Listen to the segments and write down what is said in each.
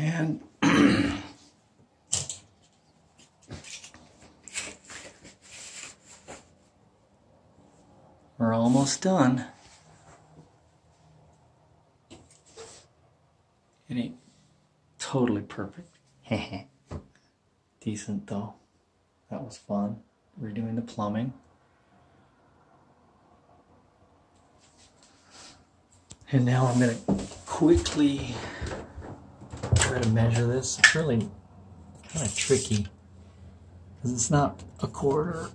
And we're almost done. It ain't totally perfect. Decent though. That was fun. Redoing the plumbing. And now I'm going to quickly try to measure this. It's really kind of tricky because it's not a quarter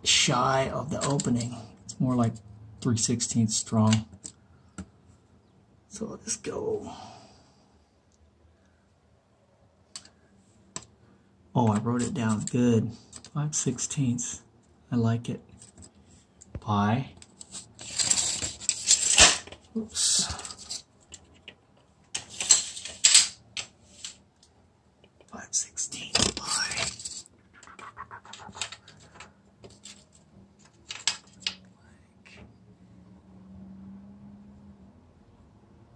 shy of the opening. It's more like 3/16 strong. So let us go. Oh, I wrote it down good. 5/16. I like it. By. Oops. 5/16 by.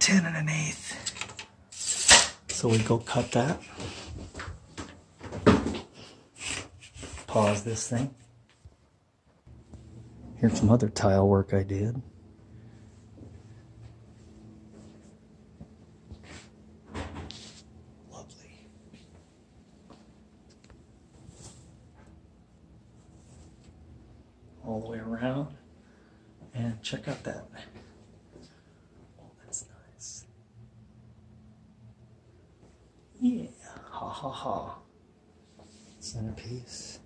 10 1/8. So we go cut that. Pause this thing. Here's some other tile work I did. Lovely. All the way around. And check out that. Oh, that's nice. Yeah. Ha ha ha. Centerpiece.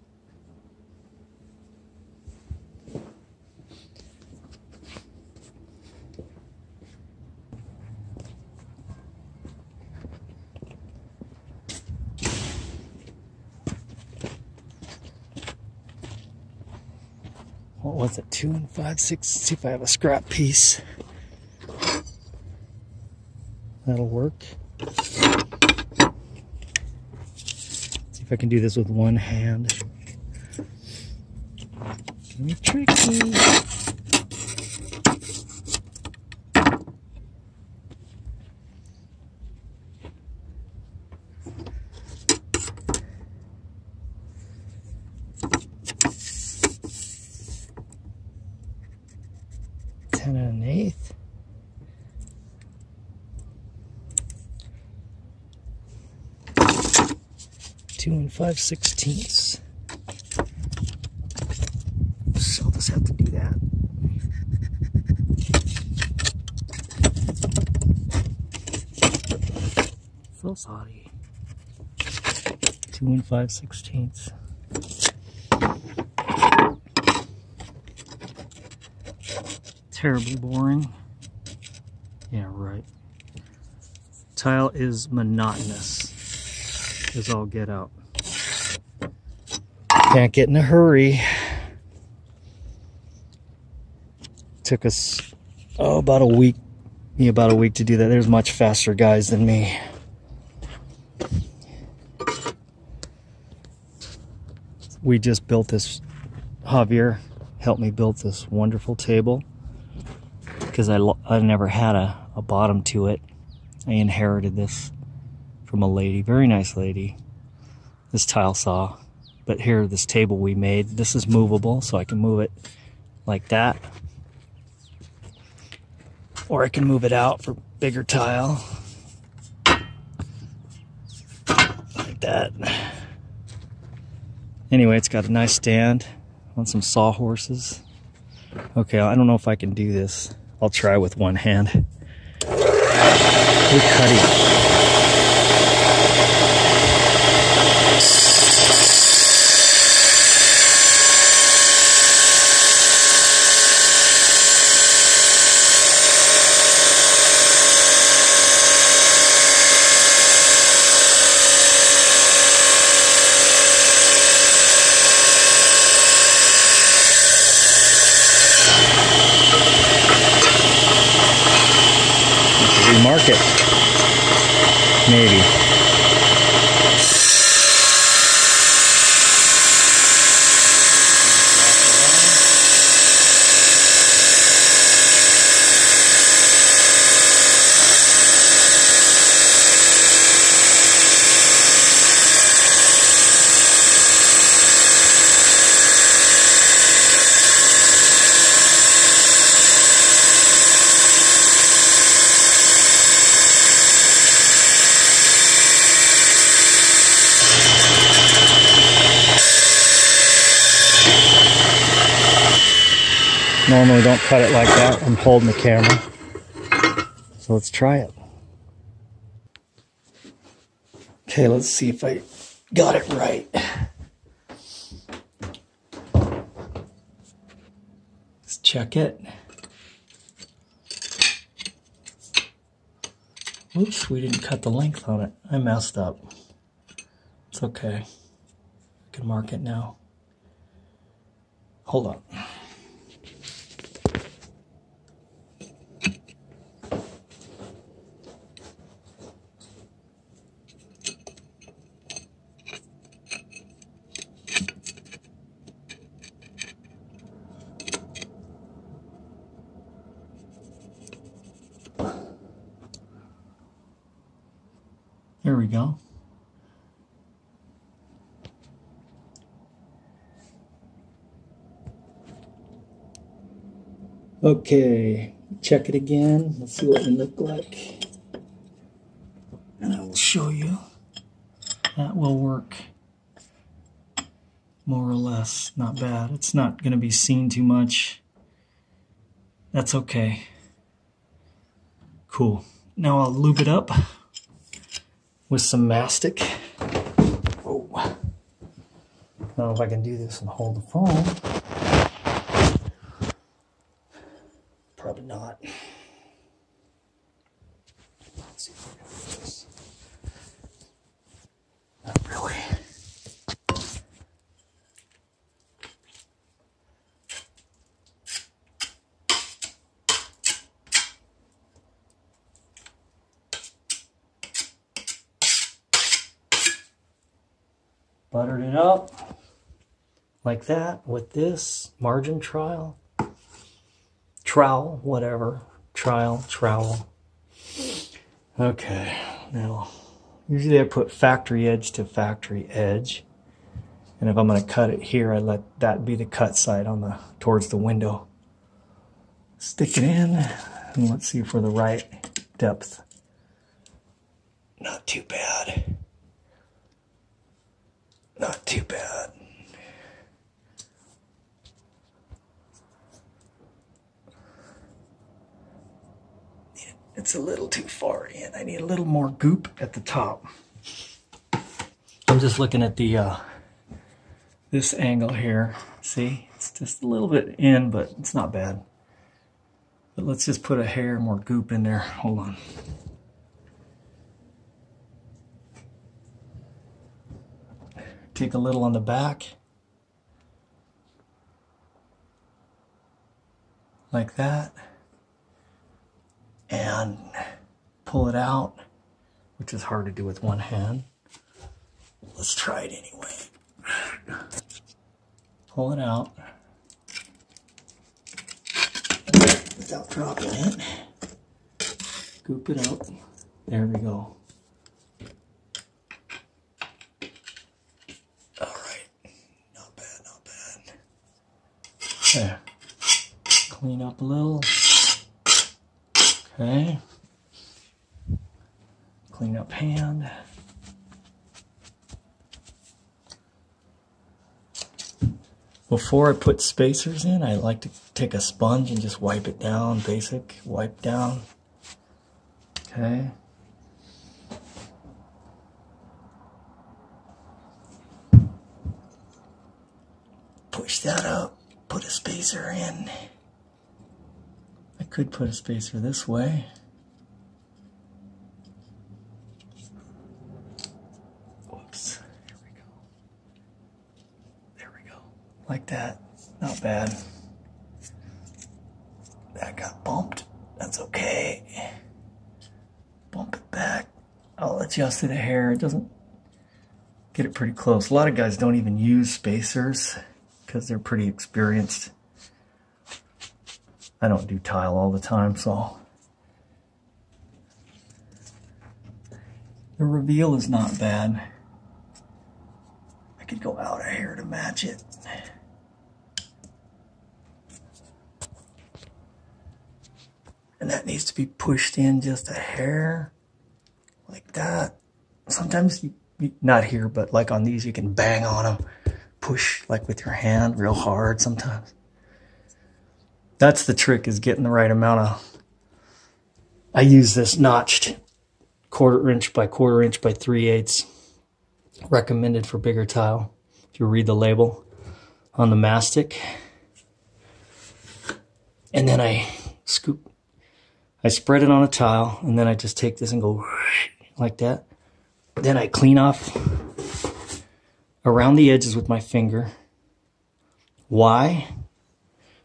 What was it? 2 5/6. See if I have a scrap piece. That'll work. See if I can do this with one hand. Can be tricky. Ten and 1/8. Two 5/16. So I'll just have to do that. So sorry. 2 5/16. Terribly boring. Yeah, right. Tile is monotonous. As all get out. Can't get in a hurry. Took us about a week. Yeah, about a week to do that. There's much faster guys than me. We just built this. Javier helped me build this wonderful table because I never had a bottom to it. I inherited this from a lady, very nice lady, this tile saw. But here, this table we made, this is movable, so I can move it like that. Or I can move it out for bigger tile. Like that. Anyway, it's got a nice stand on some sawhorses. Okay, I don't know if I can do this. I'll try with one hand. We're cutting. Remark it. Maybe. Normally don't cut it like that. I'm holding the camera. So let's try it. Okay, let's see if I got it right. Let's check it. Oops, we didn't cut the length on it. I messed up. It's okay. I can mark it now. Hold on. There we go. Okay, check it again. Let's see what it look like. And I will show you. That will work. More or less, not bad. It's not going to be seen too much. That's okay. Cool. Now I'll lube it up with some mastic. Oh. I don't know if I can do this and hold the phone. Probably not. Let's see if I can do this. Not really. Buttered it up like that with this margin trowel, whatever, trowel. Okay, now usually I put factory edge to factory edge, and if I'm going to cut it here, I let that be the cut side on the towards the window. Stick it in, and let's see for the right depth. Not too bad. Not too bad. It's a little too far in. I need a little more goop at the top. I'm just looking at the this angle here. See, it's just a little bit in, but it's not bad. But let's just put a hair more goop in there. Hold on. Take a little on the back, like that, and pull it out, which is hard to do with one hand. Let's try it anyway. Pull it out without dropping it. Scoop it up. There we go. There. Clean up a little. Okay. Clean up hand. Before I put spacers in, I like to take a sponge and just wipe it down. Basic wipe down. Okay. Push that up. Put a spacer in. I could put a spacer this way. Whoops. Here we go. There we go. Like that. Not bad. That got bumped. That's okay. Bump it back. I'll adjust it a hair. It doesn't get it pretty close. A lot of guys don't even use spacers because they're pretty experienced. I don't do tile all the time, so the reveal is not bad. I could go out a hair to match it. And that needs to be pushed in just a hair, like that. Sometimes, not here, but like on these, you can bang on them. Push like with your hand real hard sometimes. That's the trick, is getting the right amount of... I use this notched 1/4 inch by 1/4 inch by 3/8. Recommended for bigger tile. If you read the label on the mastic. And then I spread it on a tile, and then I just take this and go like that. Then I clean off around the edges with my finger. Why?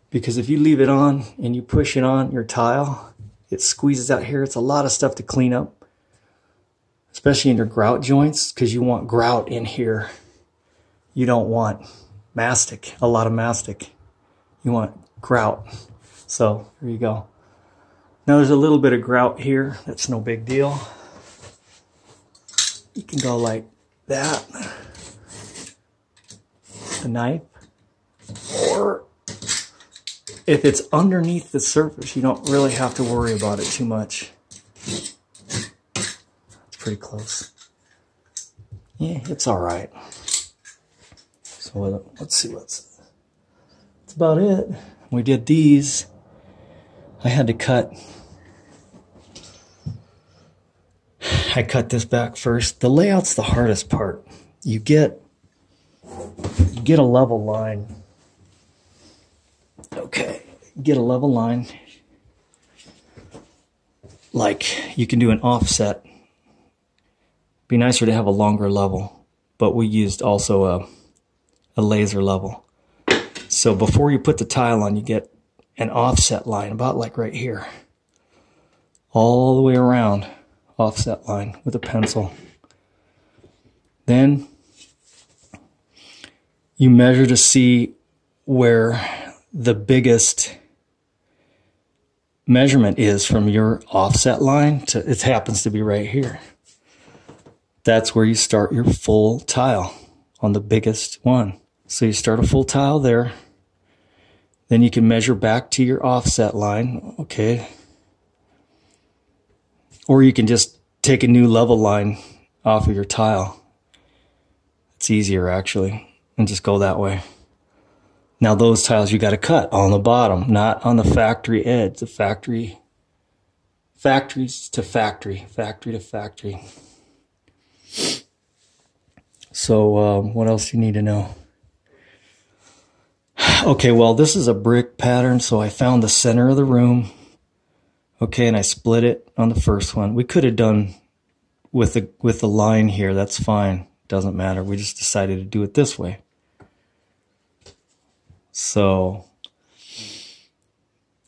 Because if you leave it on and you push it on your tile, it squeezes out here. It's a lot of stuff to clean up, especially in your grout joints, because you want grout in here. You don't want mastic, a lot of mastic. You want grout. So there you go. Now there's a little bit of grout here. That's no big deal. You can go like that. The knife. Or if it's underneath the surface, you don't really have to worry about it too much. It's pretty close. Yeah, it's all right. So let's see that's about it. We did these. I had to cut. I cut this back first. The layout's the hardest part. You get a level line. Okay, get a level line. Like you can do an offset. Be nicer to have a longer level, but we used also a laser level. So before you put the tile on, you get an offset line, about like right here. All the way around, offset line with a pencil. Then you measure to see where the biggest measurement is from your offset line to, it happens to be right here. That's where you start your full tile on the biggest one. So you start a full tile there. Then you can measure back to your offset line, okay? Or you can just take a new level line off of your tile. It's easier actually, and just go that way. Now those tiles you got to cut on the bottom, not on the factory edge. The factories to factory, factory to factory. So what else do you need to know? Okay, well, this is a brick pattern, so I found the center of the room. Okay, and I split it on the first one. We could have done with the line here. That's fine. Doesn't matter. We just decided to do it this way. So,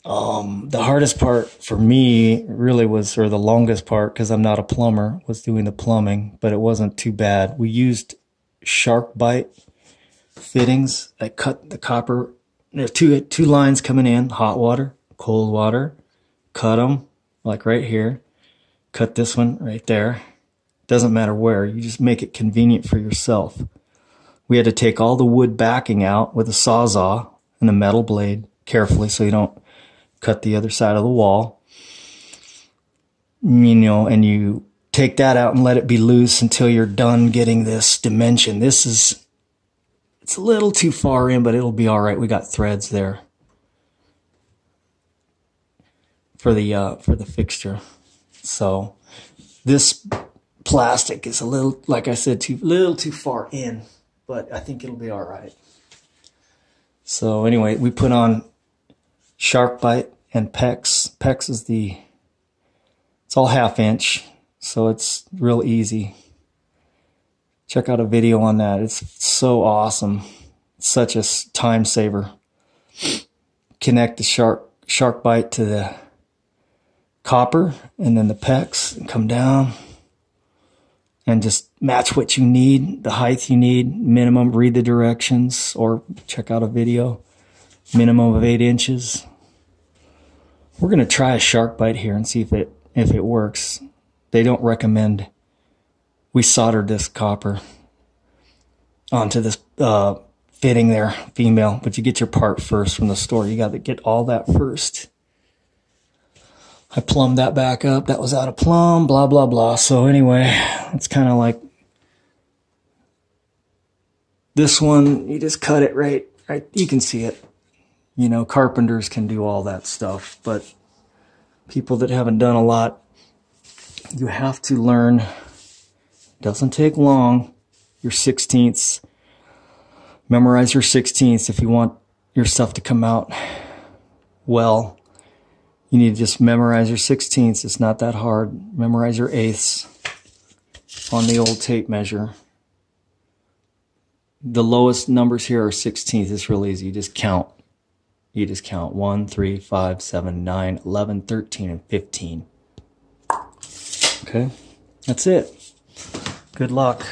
the hardest part for me really was, or the longest part, because I'm not a plumber, was doing the plumbing, but it wasn't too bad. We used shark bite fittings. I cut the copper. There's two lines coming in, hot water, cold water. Cut them, like right here. Cut this one right there. Doesn't matter where, you just make it convenient for yourself. We had to take all the wood backing out with a sawzall and a metal blade carefully so you don't cut the other side of the wall. You know, and you take that out and let it be loose until you're done getting this dimension. It's a little too far in, but it'll be all right. We got threads there for the fixture. So this plastic is a little, like I said, little too far in, but I think it'll be all right. So anyway, we put on shark bite and PEX. PEX is it's all 1/2 inch, so it's real easy. Check out a video on that. It's so awesome. It's such a time saver. Connect the shark bite to the copper and then the PEX and come down and just match what you need, the height you need, minimum, read the directions or check out a video, minimum of 8 inches. We're going to try a shark bite here and see if it works. They don't recommend. We soldered this copper onto this fitting there, female, but you get your part first from the store. You got to get all that first. I plumbed that back up. That was out of plumb, blah, blah, blah. So anyway, it's kind of like this one. You just cut it right. You can see it. You know, carpenters can do all that stuff, but people that haven't done a lot, you have to learn. It doesn't take long. Your 16ths. Memorize your 16ths if you want your stuff to come out well. You need to just memorize your 16ths. It's not that hard. Memorize your eighths on the old tape measure. The lowest numbers here are 16ths. It's real easy. You just count. You just count 1, 3, 5, 7, 9, 11, 13, and 15. Okay? That's it. Good luck.